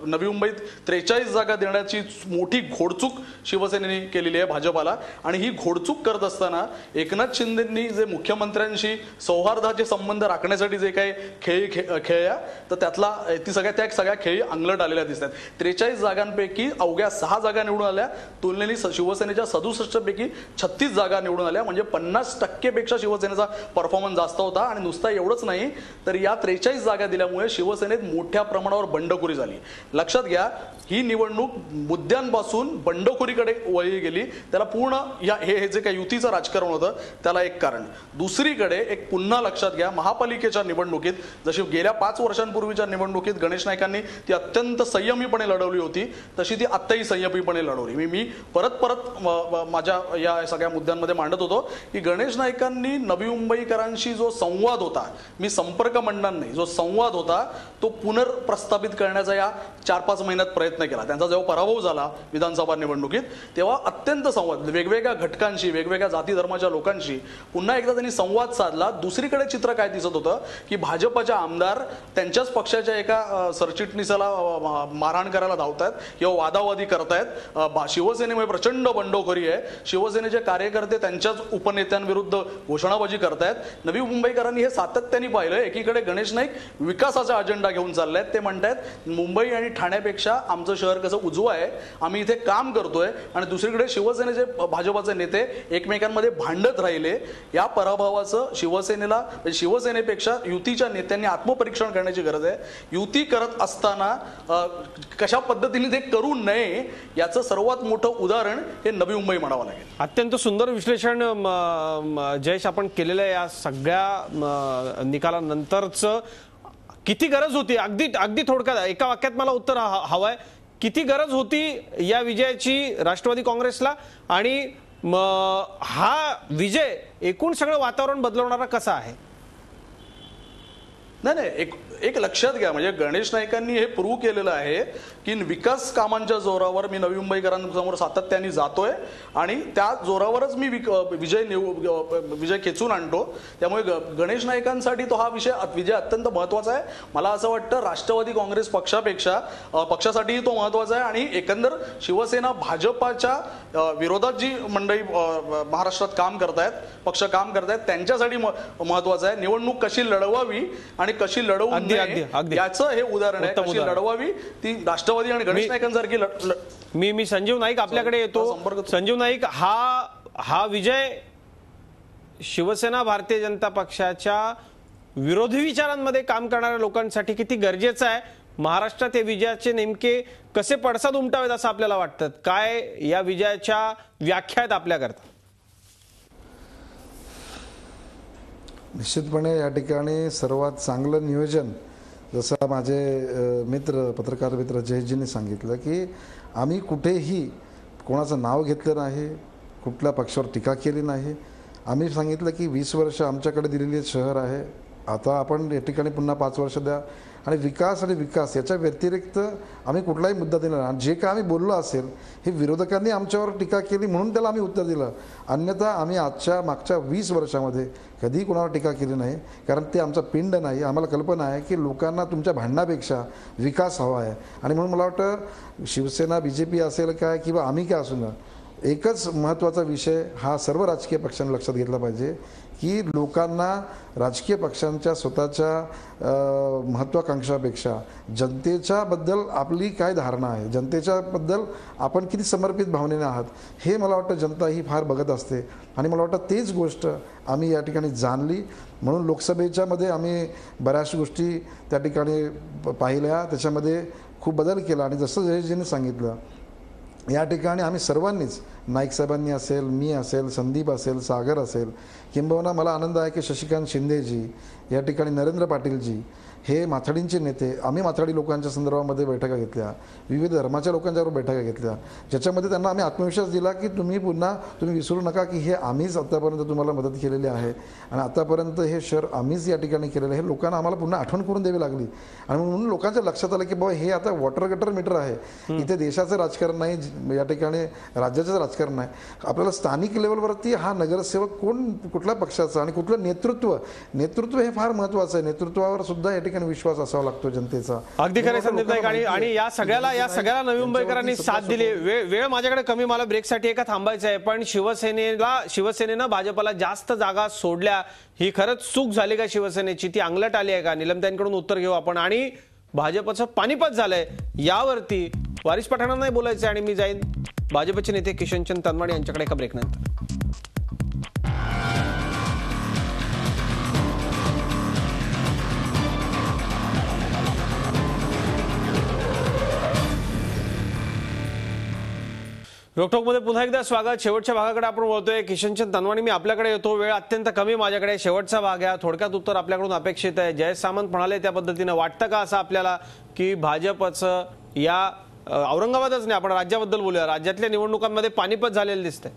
नवी मुंबईत 43 जागा देण्याची मोठी घोडचूक शिवसेनेने केलेली आहे भाजपाला. आणि ही घोडचूक करत असताना एकनाथ शिंदेंनी जे मुख्यमंत्र्यांशी सौहार्दाचे संबंध राखण्यासाठी जे काही खेळल्या तर त्या सगळ्या खेळी अंगलट आलेल्या दिसतात. 43 जागांपैकी अवघ्या 6 जागा निवडून आल्या, तुलनेने शिवसेनेच्या 67 पैकी 36 जागा निवडून आल्या. म्हणजे 50% पेक्षा शिवसेनेचा परफॉर्मन्स जास्त होता. आणि नुसता एवढंच नाही तर या 43 जागा दिल्यामुळे शिवसेनेत मोठ्या प्रमाणावर बंडखोरी झाली. लक्षात घ्या, ही निवडणूक मुद्द्यांपासून बंडखोरीकडे वळली गेली. त्याला पूर्ण हे जे काही युतीचं राजकारण होतं त्याला एक कारण. दुसरीकडे एक पुन्हा लक्षात घ्या, महापालिकेच्या निवडणुकीत जशी गेल्या 5 वर्षांपूर्वीच्या निवडणुकीत गणेश नाईकांनी ती अत्यंत संयमीपणे लढवली होती, तशी ती आत्ताही संयमीपणे लढवली. मी परत माझ्या या सगळ्या मुद्द्यांमध्ये मांडत होतो की गणेश नाईकांनी नवी मुंबईकरांशी जो संवाद होता, मी संपर्क म्हणणार नाही, जो संवाद होता तो पुनर्प्रस्थापित करण्याचा या 4-5 महिन्यात प्रयत्न केला. त्यांचा जेव्हा पराभव झाला विधानसभा निवडणुकीत, तेव्हा अत्यंत संवाद वेगवेगळ्या घटकांशी, वेगवेगळ्या जाती धर्माच्या लोकांशी पुन्हा एकदा त्यांनी संवाद साधला झाला. दुसरीकडे चित्र काय दिसत होतं की भाजपच्या आमदार त्यांच्याच पक्षाच्या एका सरचिटणीसाला मारहाण करायला धावतायत किंवा वादावादी करतायत. शिवसेनेमध्ये प्रचंड बंडखोरी आहे. शिवसेनेचे कार्यकर्ते त्यांच्याच उपनेत्यांविरुद्ध घोषणाबाजी करतायत. नवी मुंबईकरांनी हे सातत्याने पाहिलं. एकीकडे गणेश नाईक विकासाचा अजेंडा घेऊन चाललायत. ते म्हणतायत मुंबई आणि ठाण्यापेक्षा आमचं शहर कसं उजवं आहे, आम्ही इथे काम करतोय. आणि दुसरीकडे शिवसेनेचे भाजपाचे नेते एकमेकांमध्ये भांडत राहिले. या पराभवाचं शिवसेनेपेक्षा युतीच्या नेत्यांनी आत्मपरीक्षण करण्याची गरज आहे. युती करत असताना कशा पद्धतीने ते करू नये याचं सर्वात मोठं उदाहरण हे नवी मुंबई म्हणावं लागेल. अत्यंत सुंदर विश्लेषण जयेश आपण केलेलं आहे. या सगळ्या निकालानंतरचं किती गरज होती, अगदी थोडक्यात एका वाक्यात मला उत्तर हवंय. किती गरज होती या विजयाची राष्ट्रवादी काँग्रेसला, आणि हा विजय एकूण सगळं वातावरण बदलवणारा कसा आहे? नाही, एक लक्षात घ्या, म्हणजे गणेश नाईकांनी हे प्रूव्ह केलेलं आहे की विकास कामांच्या जोरावर मी नवी मुंबईकरांसमोर सातत्याने जातोय आणि त्या जोरावरच मी विजय खेचून आणतो. त्यामुळे गणेश नाईकांसाठी तो हा विजय अत्यंत महत्वाचा आहे. मला असं वाटतं राष्ट्रवादी काँग्रेस पक्षासाठीही तो महत्वाचा आहे. आणि एकंदर शिवसेना भाजपाच्या विरोधात जी मंडळी महाराष्ट्रात काम करतायत, पक्ष काम करतायत, त्यांच्यासाठी महत्वाचं आहे. निवडणूक कशी लढवावी आणि कशी लढवू नये याचं हे उदाहरण आहे. कशी लढवावी ती राष्ट्रवादी आणि गणेश नाईकांसारखी. मी संजीव नाईक आपल्याकडे येतो. संजीव नाईक, हा विजय शिवसेना भारतीय जनता पक्षाच्या विरोधी विचारांमध्ये काम करणाऱ्या लोकांसाठी किती गरजेचा आहे? महाराष्ट्रात या विजयाचे नेमके कसे पडसाद उमटावेत असं आपल्याला वाटतं? काय या विजयाच्या व्याख्या आहेत आपल्याकरता? निश्चितपणे या ठिकाणी सर्वात चांगलं नियोजन, जसं माझे पत्रकार मित्र जयेशजींनी सांगितलं की आम्ही कुठेही कोणाचं नाव घेतलं नाही, कुठल्या पक्षावर टीका केली नाही. आम्ही सांगितलं की 20 वर्ष आमच्याकडे दिलेली शहर आहे, आता आपण या ठिकाणी पुन्हा 5 वर्ष द्या. आणि विकास याच्या व्यतिरिक्त आम्ही कुठलाही मुद्दा दिला नाही. जे काय आम्ही बोललो असेल हे विरोधकांनी आमच्यावर टीका केली म्हणून त्याला आम्ही उत्तर दिलं. अन्यथा आम्ही मागच्या 20 वर्षामध्ये कधीही कोणावर टीका केली नाही, कारण ते आमचा पिंड नाही. आम्हाला कल्पना आहे की लोकांना तुमच्या भांडणापेक्षा विकास हवा आहे. आणि म्हणून मला वाटतं शिवसेना BJP असेल काय किंवा आम्ही काय असू ना, एकच महत्त्वाचा विषय हा सर्व राजकीय पक्षांनी लक्षात घेतला पाहिजे की लोकांना राजकीय पक्षांच्या स्वतःच्या महत्त्वाकांक्षापेक्षा जनतेच्या बद्दल आपली काय धारणा आहे, जनतेच्या बद्दल आपण किती समर्पित भावनेने आहात, हे मला वाटतं जनता ही फार बघत असते. आणि मला वाटतं तेच गोष्ट आम्ही या ठिकाणी जाणली. म्हणून लोकसभेच्या मध्ये आम्ही बऱ्याच गोष्टी त्या ठिकाणी पाहिल्या, त्याच्यामध्ये खूप बदल केला. आणि जसं जयेशजींनी सांगितलं, या ठिकाणी आम्ही सर्वांनीच, नाईक साहेबांनी असेल, मी असेल, संदीप असेल, सागर असेल, किंबहुना मला आनंद आहे की शशिकांत शिंदेजी, या ठिकाणी नरेंद्र पाटीलजी, हे माथाडींचे नेते, आम्ही माथाडी लोकांच्या संदर्भामध्ये बैठका घेतल्या, विविध धर्माच्या लोकांच्याबरोबर बैठका घेतल्या, ज्याच्यामध्ये त्यांना आम्ही आत्मविश्वास दिला की तुम्ही विसरू नका की हे आम्हीच आतापर्यंत तुम्हाला मदत केलेली आहे आणि आतापर्यंत हे शहर आम्हीच या ठिकाणी केलेलं आहे. हे लोकांना आम्हाला पुन्हा आठवण करून द्यावी लागली. आणि म्हणून लोकांच्या लक्षात आलं की बाबा हे आता वॉटर गटर मीटर आहे, इथे देशाचं राजकारण नाही, या ठिकाणी राज्याचं राजकारण नाही. आपल्याला स्थानिक लेवलवरती हा नगरसेवक कुठल्या पक्षाचा आणि कुठलं नेतृत्व हे फार महत्वाचं आहे. नेतृत्वावर सुद्धा या ठिकाणी विश्वास असावा लागतो जनतेचा. अगदी खरं संदीप नाईक. आणि या सगळ्याला नवी मुंबईकरांनी साथ दिली. वेळ माझ्याकडे कमी, मला ब्रेकसाठी एका थांबायचं आहे. पण शिवसेनेनं भाजपला जास्त जागा सोडल्या, ही खरंच चूक झाली का शिवसेनेची? ती अंगलट आली आहे का? निलमताईंकडून उत्तर घेऊ आपण. आणि भाजपचं पानिपत झालंय यावरती वारिस पठाणांनाही बोलायचं आणि मी जाईन भाजपचे नेते किशनचंद तनवाणी यांच्याकडे एका ब्रेकनंतर. रोकटोकमध्ये पुन्हा एकदा स्वागत. शेवटच्या भागाकडे आपण बोलतोय. किशनचंद तनवाणी, मी आपल्याकडे येतो. वेळ अत्यंत कमी माझ्याकडे. शेवटचा भाग आहे, थोडक्यात उत्तर आपल्याकडून अपेक्षित आहे. जयेश सामंत म्हणाले त्या पद्धतीनं वाटतं का असं आपल्याला की भाजपचं या औरंगाबादच नाही, आपण राज्याबद्दल बोलूया, राज्यातल्या निवडणुकांमध्ये पानिपत झालेलं दिसतंय?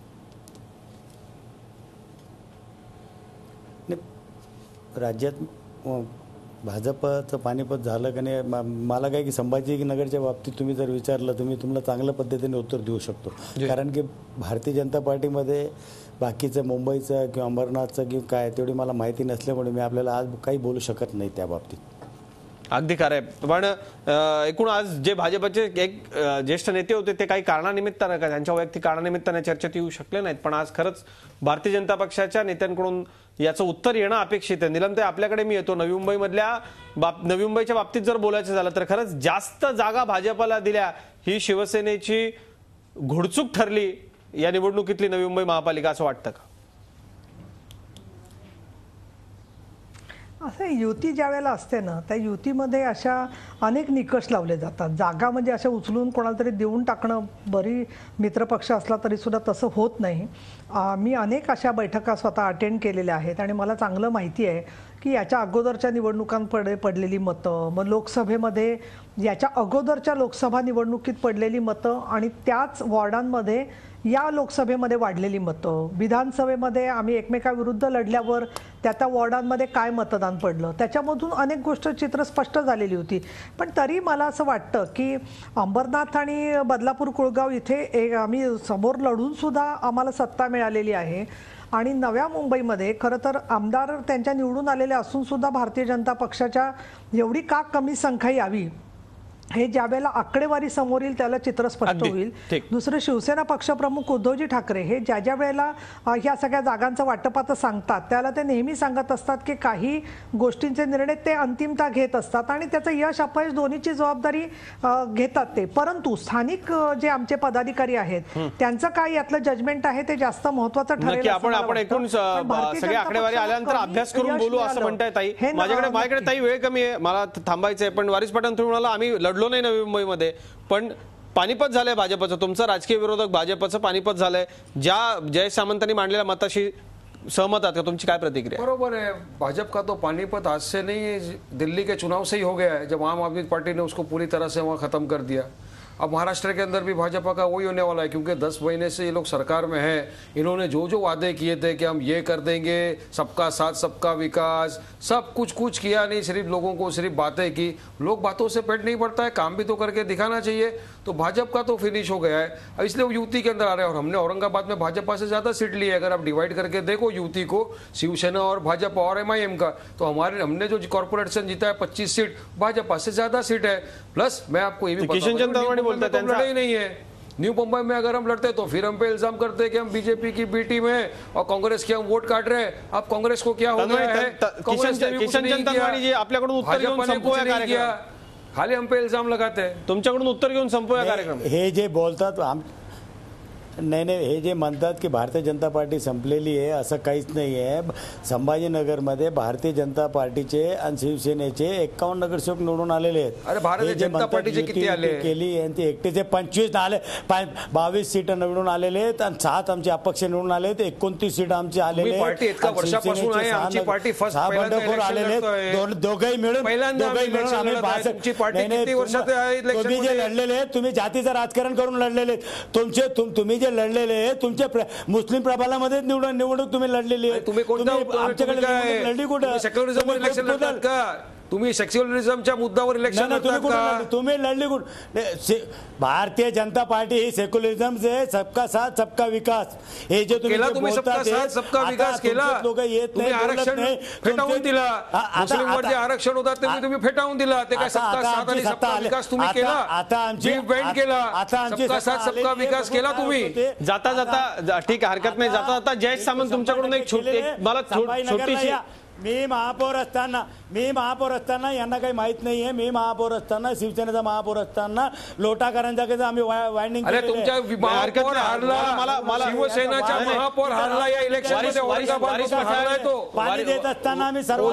राज्यात भाजपचं पानिपत झालं का नाही, मला काय की संभाजीनगरच्या बाबतीत तुम्ही जर विचारलं तुम्हाला चांगल्या पद्धतीने उत्तर देऊ शकतो. कारण की भारतीय जनता पार्टीमध्ये बाकीचं मुंबईचं किंवा अंबरनाथचं किंवा काय तेवढी मला माहिती नसल्यामुळे मी आपल्याला आज काही बोलू शकत नाही त्या बाबतीत. अगदी खरं आहे. पण एकूण आज जे भाजपचे एक ज्येष्ठ नेते होते ते काही कारणानिमित्तानं का त्यांच्या वैयक्तिक कारणानिमित्तानं चर्चेत येऊ शकले नाहीत, पण आज खरंच भारतीय जनता पक्षाच्या नेत्यांकडून याचं उत्तर येणं अपेक्षित आहे. नीलमताई, आपल्याकडे मी येतो. नवी मुंबईच्या बाबतीत जर बोलायचं झालं तर खरंच जास्त जागा भाजपला दिल्या ही शिवसेनेची घोडचूक ठरली या निवडणुकीतली नवी मुंबई महापालिका, असं वाटतं का? असं युती ज्या वेळेला असते ना, त्या युतीमध्ये अशा अनेक निकष लावले जातात. जागा म्हणजे अशा उचलून कोणाला तरी देऊन टाकणं, बरी मित्रपक्ष असला तरी सुद्धा तसं होत नाही. मी अनेक अशा बैठका स्वतः अटेंड केलेल्या आहेत आणि मला चांगलं माहिती आहे की याच्या अगोदरच्या निवडणुकांकडे पडलेली मतं, मग लोकसभेमध्ये याच्या अगोदरच्या लोकसभा निवडणुकीत पडलेली मतं आणि त्याच वॉर्डांमध्ये या लोकसभेमध्ये वाढलेली मतं, विधानसभेमध्ये आम्ही एकमेकाविरुद्ध लढल्यावर त्या वॉर्डांमध्ये काय मतदान पडलं, त्याच्यामधून अनेक गोष्ट चित्र स्पष्ट झालेली होती. पण तरी मला असं वाटतं की अंबरनाथ आणि बदलापूर कुळगाव इथे आम्ही समोर लढून सुद्धा आम्हाला सत्ता मिळालेली आहे. आणि नव्या मुंबईमध्ये खरं तर आमदार त्यांच्या निवडून आलेले असून सुद्धा भारतीय जनता पक्षाच्या एवढी का कमी संख्या यावी हे ज्या वेळेला आकडेवारी समोर येईल त्याला चित्र स्पष्ट होईल. दुसरं, शिवसेना पक्षप्रमुख उद्धवजी ठाकरे हे ज्या वेळेला ह्या सगळ्या जागांचं वाटपाचं सांगतात त्याला ते नेहमी सांगत असतात की काही गोष्टींचे निर्णय ते अंतिमता घेत असतात आणि त्याचं यश अपयश दोन्हीची जबाबदारी घेतात ते. परंतु स्थानिक जे आमचे पदाधिकारी आहेत त्यांचं काय यातलं जजमेंट आहे ते जास्त महत्त्वाचं ठरेल. आपण एकूण सगळ्या आकडेवारी आल्यानंतर अभ्यास करून बोलू असं म्हणताय ताई. माझ्याकडे ताई वेळ कमी आहे, मला थांबायचंय. पण वारिस पठाण तुम्ही म्हणाला आम्ही लढलो नाही नवी मुंबईमध्ये, पण पानिपत झालंय भाजपचं. तुमचा राजकीय विरोधक भाजपचं पानिपत झालंय. जय सामंतांनी मांडलेल्या मताशी सहमत आहात का? तुमची काय प्रतिक्रिया? बरोबर है, भाजपा का तो पानीपत आज से नहीं, दिल्ली के चुनाव से ही हो गया है, जब आम आदमी पार्टी ने उसको पूरी तरह से वहां खत्म कर दिया. अब महाराष्ट्र के अंदर भी भाजपा का वही होने वाला है, क्योंकि 10 महीने से ये लोग सरकार में हैं. इन्होंने जो वादे किए थे कि हम ये कर देंगे, सबका साथ सबका विकास, सब कुछ किया नहीं, सिर्फ लोगों को सिर्फ बातें की. लोग बातों से पेट नहीं भरता है, काम भी तो करके दिखाना चाहिए. तो भाजपा का तो फिनिश हो गया है, इसलिए वो युति के अंदर आ रहे हैं. और हमने औरंगाबाद में भाजपा से ज्यादा सीट ली है. अगर आप डिवाइड करके देखो युति को, शिवसेना और भाजपा और MIM का, तो हमने जो कॉर्पोरेशन जीता है 25 सीट, भाजपा से ज्यादा सीट है. प्लस मैं आपको ये भी बोलता है नहीं है. न्यू मुंबई में अगर हम लड़ते तो फिर हम पे इल्जाम करते हैं कि हम बीजेपी की बी टीम है और कांग्रेस के हम वोट काट रहे हैं. अब कांग्रेस को क्या हो गया है? आपल्याकडून उत्तर घेऊन संपूया कार्यक्रम. खाली हम पे इल्जाम लगाते हैं. तुमच्याकडून उत्तर घेऊन संपूया कार्यक्रम. हे जे बोलतात नाही, हे जे म्हणतात की भारतीय जनता पार्टी संपलेली आहे, असं काहीच नाही आहे. संभाजीनगरमध्ये भारतीय जनता पार्टीचे आणि शिवसेनेचे 51 नगरसेवक निवडून आलेले आहेत. अरे भारतीय जनता पार्टीचे किती आले? केली आणि ते एकटेचे 25 आले, 22 सीट निवडून आलेले आहेत आणि 7 आमचे अपक्ष निवडून आले आहेत. 29 सीट आमचे आलेले आहेत. पार्टी इतका वर्षापासून आहे, आमची पार्टी फर्स्ट बंडखोर आलेले आहेत. दोघंही मिळून आम्ही 62. तुम्ही जे लढलेले तुम्ही जातीचं राजकारण करून लढलेले, तुम्ही लढलेले तुमचे मुस्लिम प्रबलामध्ये निवडणूक तुम्ही लढलेली आहे. तुम्ही आमच्याकडे लढली कुठं? सेक्युलरिझम इलेक्शन लढतात का तुम्ही? सेक्युलरिझमच्या मुद्द्यावर इलेक्शन तुम्ही लढली कुठे? भारतीय जनता पार्टी ही सेक्युलरिझम से सबका साथ सबका विकास हे जे तुम्ही सबका साथ सबका विकास केला. लोक येत नाही, आरक्षण फेटाळून दिला. मुस्लिमवर जे आरक्षण होता ते तुम्ही फेटाळून दिला. ते काय सबका साथ आणि सबका विकास तुम्ही केला? आता आमची बेंड केला. सबका साथ सबका विकास केला तुम्ही. जाता जाता ठीक आहे, हरकत नाही. जाता जाता जय सामंत तुमच्याकडून एक मला छोटीशी. मी महापौर असताना यांना काही माहित नाहीये. मी महापौर असताना, शिवसेनेचा महापौर असताना लोटाकरांच्या आम्ही वाइंडिंग. अरे तुमच्या महापौर हारला, शिवसेनेचा महापौर हारला या इलेक्शन मध्ये. पाणी देत असताना आम्ही सर्व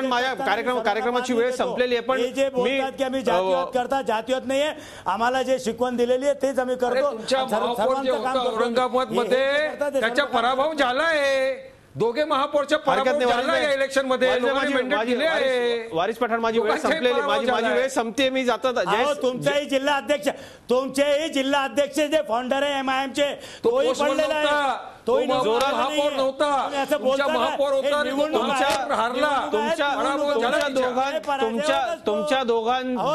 माझ्या कार्यक्रमाची वेळ संपलेली आहे. पण जे बोलतात की आम्ही जातीवाद करता, जातीवाद नाहीये. आम्हाला जे शिकवण दिलेली आहे तेच आम्ही करतो. औरंगाबाद मध्ये त्याचा पराभव झालाय. दोघे महापौरच्या पराभव झाला या इलेक्शन मध्ये. वारिस पठाण, माझी वेळ संपलेली, माझी वेळ संपते. मी जातो. तुमचाही जिल्हा अध्यक्ष जे फाउंडर आहे MIM चे, तोही पडलेला आहे. तोही तो निवडून आला महापौर नाहीये. नव्हता. तुम्ही असं तुमच्या बोलता का? महापौर हे होता आणि तो निवडणूक महापौर आहे. हारला. निवडणूक आहे. तुमच्या निवडणूक झाला आहे.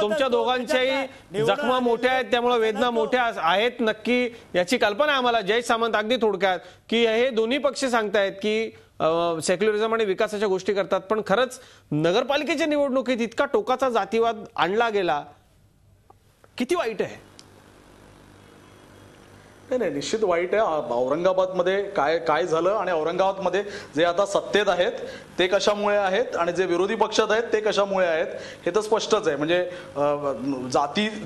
तुमच्या दोघांच्याही जखमा मोठ्या आहेत, त्यामुळे वेदना मोठ्या आहेत नक्की, याची कल्पना आहे आम्हाला. जय सामंत, अगदी थोडक्यात की हे दोन्ही पक्ष सांगतायत की सेक्युलरिझम आणि विकासाच्या गोष्टी करतात, पण खरंच नगरपालिकेच्या निवडणुकीत इतका टोकाचा जातीवाद आणला गेला, किती वाईट आहे? नाही, निश्चित वाईट आहे. औरंगाबादमध्ये काय झालं आणि औरंगाबादमध्ये जे आता सत्तेत आहेत ते कशामुळे आहेत आणि जे विरोधी पक्षात आहेत ते कशामुळे आहेत हे तर स्पष्टच आहे. म्हणजे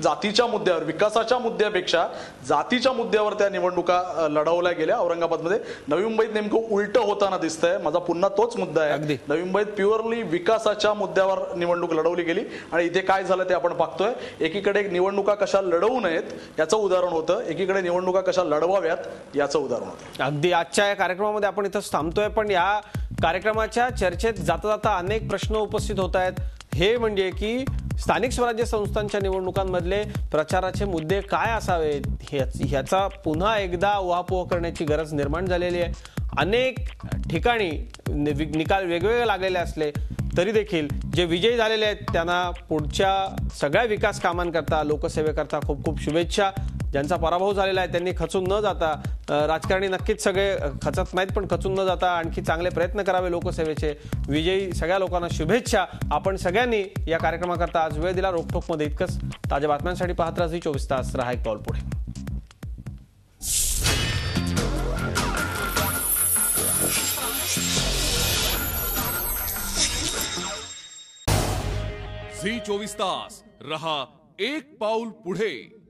जातीच्या मुद्द्यावर, विकासाच्या मुद्द्यापेक्षा जातीच्या मुद्द्यावर त्या निवडणुका लढवल्या गेल्या औरंगाबादमध्ये. नवी मुंबईत नेमकं उलटं होताना दिसतंय. माझा पुन्हा तोच मुद्दा आहे. नवी मुंबईत प्युअरली विकासाच्या मुद्द्यावर निवडणूक लढवली गेली आणि इथे काय झालं ते आपण पाहतोय. एकीकडे निवडणुका कशा लढवू नयेत याचं उदाहरण होतं, एकीकडे निवडणुका कशा लढवाव्यात याचं उदाहरण होतं. अगदी आजच्या या कार्यक्रमामध्ये आपण इथं थांबतोय, पण या कार्यक्रमाच्या चर्चेत जाता जाता अनेक प्रश्न उपस्थित होत आहेत. हे म्हणजे की स्थानिक स्वराज्य संस्थांच्या निवडणुकांमधले प्रचाराचे मुद्दे काय असावेत, ह्याचा पुन्हा एकदा उहापोह करण्याची गरज निर्माण झालेली आहे. अनेक ठिकाणी निकाल वेगवेगळे लागलेले असले तरी देखील जे विजयी झालेले आहेत त्यांना पुढच्या सगळ्या विकास कामांकरता, लोकसेवेकरता खूप खूप शुभेच्छा. ज्यांचा पराभव झालेला आहे त्यांनी खचून न जाता, राजकारणी नक्कीच सगळे खचत नाहीत, पण खचून न जाता आणखी चांगले प्रयत्न करावे लोकसेवेचे. विजयी सगळ्या लोकांना शुभेच्छा. आपण सगळ्यांनी या कार्यक्रमाकरता आज वेळ दिला. रोखोकमध्ये इतकंच. ताज्या बातम्यांसाठी पाहत राहा 24 तास. रहा एक पाऊल पुढे. झी 24 तास रहा एक पाऊल पुढे.